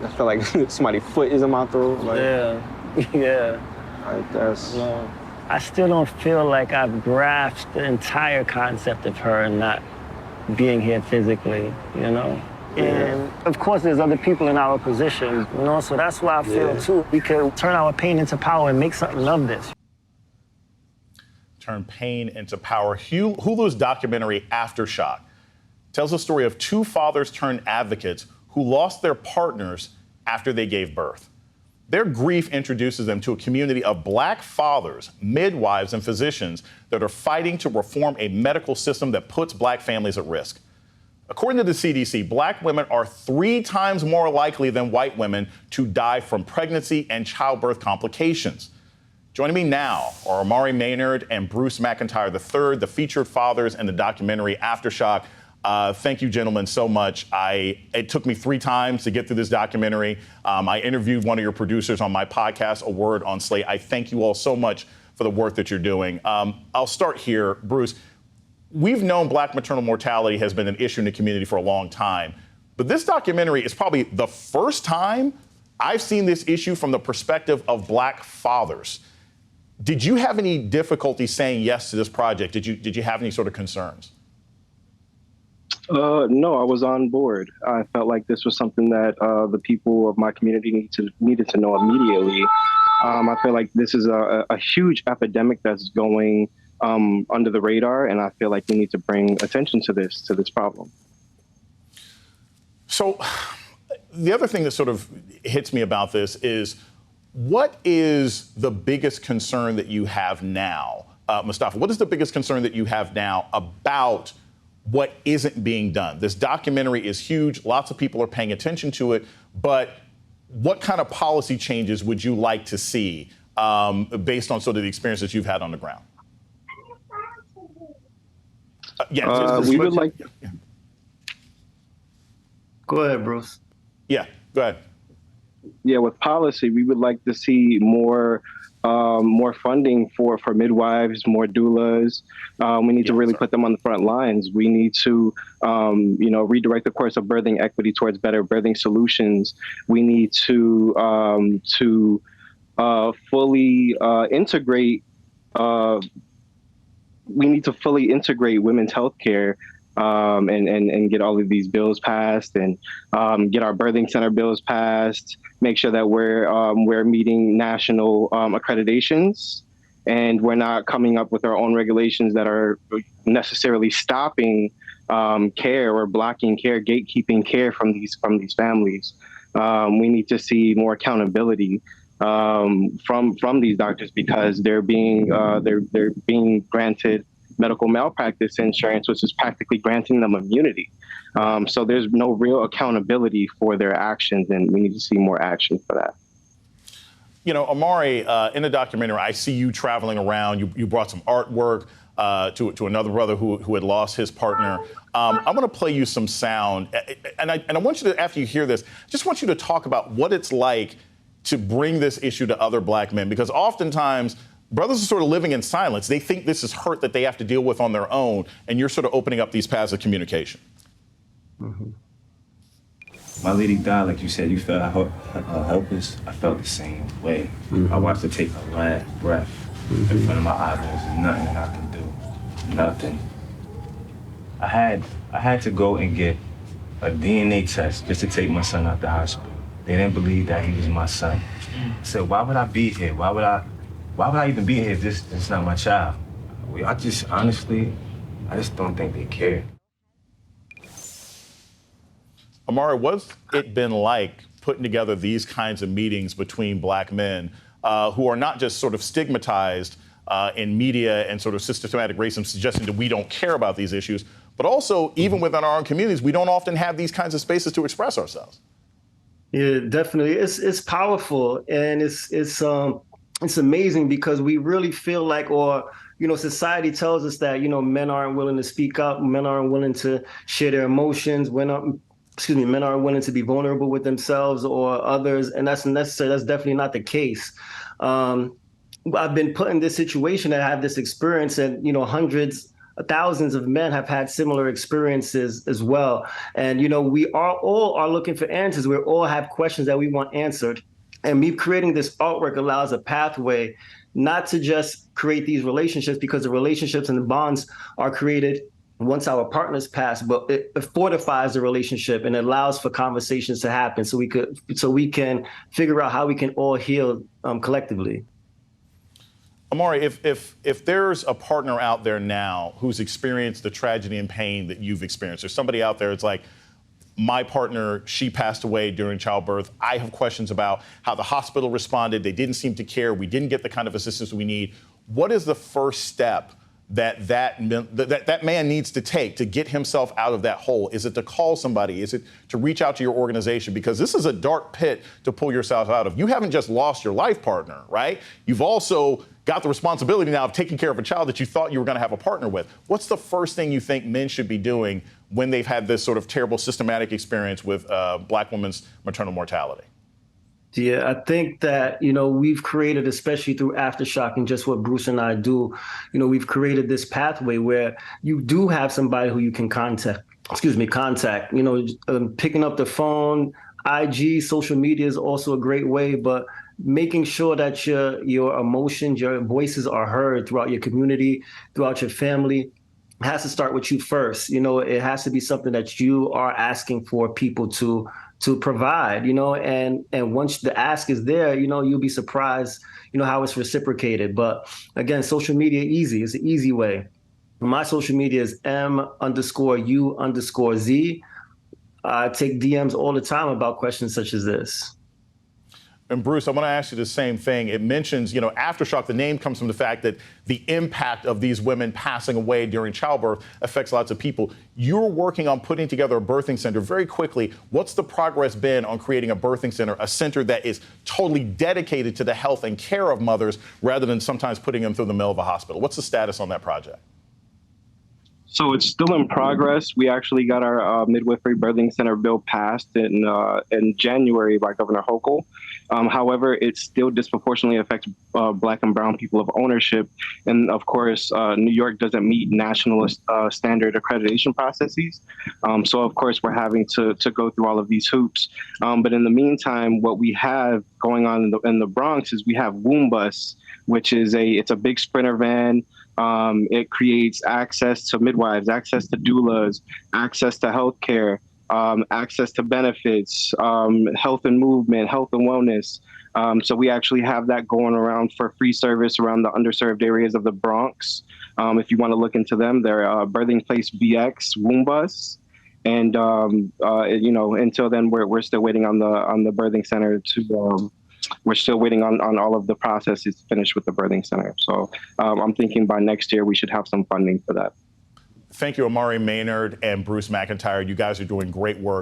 I feel like somebody's foot is in my throat. Like, Yeah. like that's. No. I still don't feel like I've grasped the entire concept of her not being here physically, you know? Yeah. And of course, there's other people in our position, you know? So that's why I feel too, we could turn our pain into power and make something of this. Turn pain into power. Hulu's documentary Aftershock tells the story of two fathers turned advocates who lost their partners after they gave birth. Their grief introduces them to a community of Black fathers, midwives, and physicians that are fighting to reform a medical system that puts Black families at risk. According to the CDC, Black women are 3 times more likely than white women to die from pregnancy and childbirth complications. Joining me now are Amari Maynard and Bruce McIntyre III, the featured fathers in the documentary Aftershock. Thank you, gentlemen, so much. It took me 3 times to get through this documentary. I interviewed one of your producers on my podcast, A Word on Slate. I thank you all so much for the work that you're doing. I'll start here, Bruce. We've known Black maternal mortality has been an issue in the community for a long time, but this documentary is probably the first time I've seen this issue from the perspective of Black fathers. Did you have any difficulty saying yes to this project? Did you have any sort of concerns? No, I was on board. I felt like this was something that the people of my community needed to know immediately. I feel like this is a huge epidemic that's going under the radar, and I feel like we need to bring attention to this problem. So the other thing that sort of hits me about this is, what is the biggest concern that you have now, Mustafa? What is the biggest concern that you have now about what isn't being done? This documentary is huge. Lots of people are paying attention to it. But what kind of policy changes would you like to see based on sort of the experiences you've had on the ground? We would like. Go ahead, Bruce. Yeah, go ahead. Yeah, with policy, we would like to see more funding for midwives, more doulas. We need to really put them on the front lines. We need to, redirect the course of birthing equity towards better birthing solutions. We need to fully integrate. We need to fully integrate women's healthcare. And get all of these bills passed, and get our birthing center bills passed. Make sure that we're meeting national accreditations, and we're not coming up with our own regulations that are necessarily stopping care or blocking care, gatekeeping care from these families. We need to see more accountability from these doctors, because they're being granted medical malpractice insurance, which is practically granting them immunity. So there's no real accountability for their actions, and we need to see more action for that. You know, Amari, in the documentary, I see you traveling around. You brought some artwork to another brother who had lost his partner. I want to play you some sound, and I want you to, after you hear this, just want you to talk about what it's like to bring this issue to other Black men, because oftentimes brothers are sort of living in silence. They think this is hurt that they have to deal with on their own, and you're sort of opening up these paths of communication. Mm-hmm. My lady died, like you said, you felt helpless. I felt the same way. Mm-hmm. I watched her take her last breath in front of my eyes, and there's nothing I can do, nothing. I had to go and get a DNA test just to take my son out the hospital. They didn't believe that he was my son. I said, why would I be here? Why would I even be here if this is not my child? I just don't think they care. Amari, what's it been like putting together these kinds of meetings between Black men who are not just sort of stigmatized in media and sort of systematic racism suggesting that we don't care about these issues, but also even within our own communities, we don't often have these kinds of spaces to express ourselves? Yeah, definitely. It's powerful, and it's amazing, because we really feel like, society tells us that, men aren't willing to speak up, men aren't willing to share their emotions, men aren't willing to be vulnerable with themselves or others, and that's necessary. That's definitely not the case. I've been put in this situation and I have this experience, and hundreds thousands of men have had similar experiences as well. And, we all are looking for answers. We all have questions that we want answered. And me creating this artwork allows a pathway not to just create these relationships, because the relationships and the bonds are created once our partners pass, but it fortifies the relationship and allows for conversations to happen so we can figure out how we can all heal collectively. Amari, if there's a partner out there now who's experienced the tragedy and pain that you've experienced, there's somebody out there, it's like, my partner, she passed away during childbirth. I have questions about how the hospital responded. They didn't seem to care. We didn't get the kind of assistance we need. What is the first step that man needs to take to get himself out of that hole? Is it to call somebody? Is it to reach out to your organization? Because this is a dark pit to pull yourself out of. You haven't just lost your life partner, right? You've also got the responsibility now of taking care of a child that you thought you were going to have a partner with. What's the first thing you think men should be doing when they've had this sort of terrible systematic experience with Black women's maternal mortality? Yeah, I think that, we've created, especially through Aftershock and just what Bruce and I do, we've created this pathway where you do have somebody who you can contact, picking up the phone, IG, social media is also a great way, but making sure that your emotions, your voices are heard throughout your community, throughout your family. It has to start with you first. It has to be something that you are asking for people to provide, and once the ask is there, you'll be surprised, how it's reciprocated. But again, social media easy. It's an easy way. My social media is M_U_Z. I take DMs all the time about questions such as this. And Bruce, I want to ask you the same thing. It mentions, Aftershock, the name comes from the fact that the impact of these women passing away during childbirth affects lots of people. You're working on putting together a birthing center. Very quickly, what's the progress been on creating a birthing center, a center that is totally dedicated to the health and care of mothers rather than sometimes putting them through the mill of a hospital? What's the status on that project? So it's still in progress. We actually got our midwifery birthing center bill passed in January by Governor Hochul. However, it still disproportionately affects Black and brown people of ownership. And of course, New York doesn't meet national standard accreditation processes. So of course, we're having to go through all of these hoops. But in the meantime, what we have going on in the Bronx is we have Womb Bus, which is it's a big Sprinter van. It creates access to midwives, access to doulas, access to healthcare, access to benefits, health and movement, health and wellness. So we actually have that going around for free service around the underserved areas of the Bronx. If you want to look into them, they're Birthing Place BX, Womb Bus. And, until then, we're still waiting on the birthing center to we're still waiting on all of the processes to finish with the birthing center. So I'm thinking by next year, we should have some funding for that. Thank you, Amari Maynard and Bruce McIntyre. You guys are doing great work.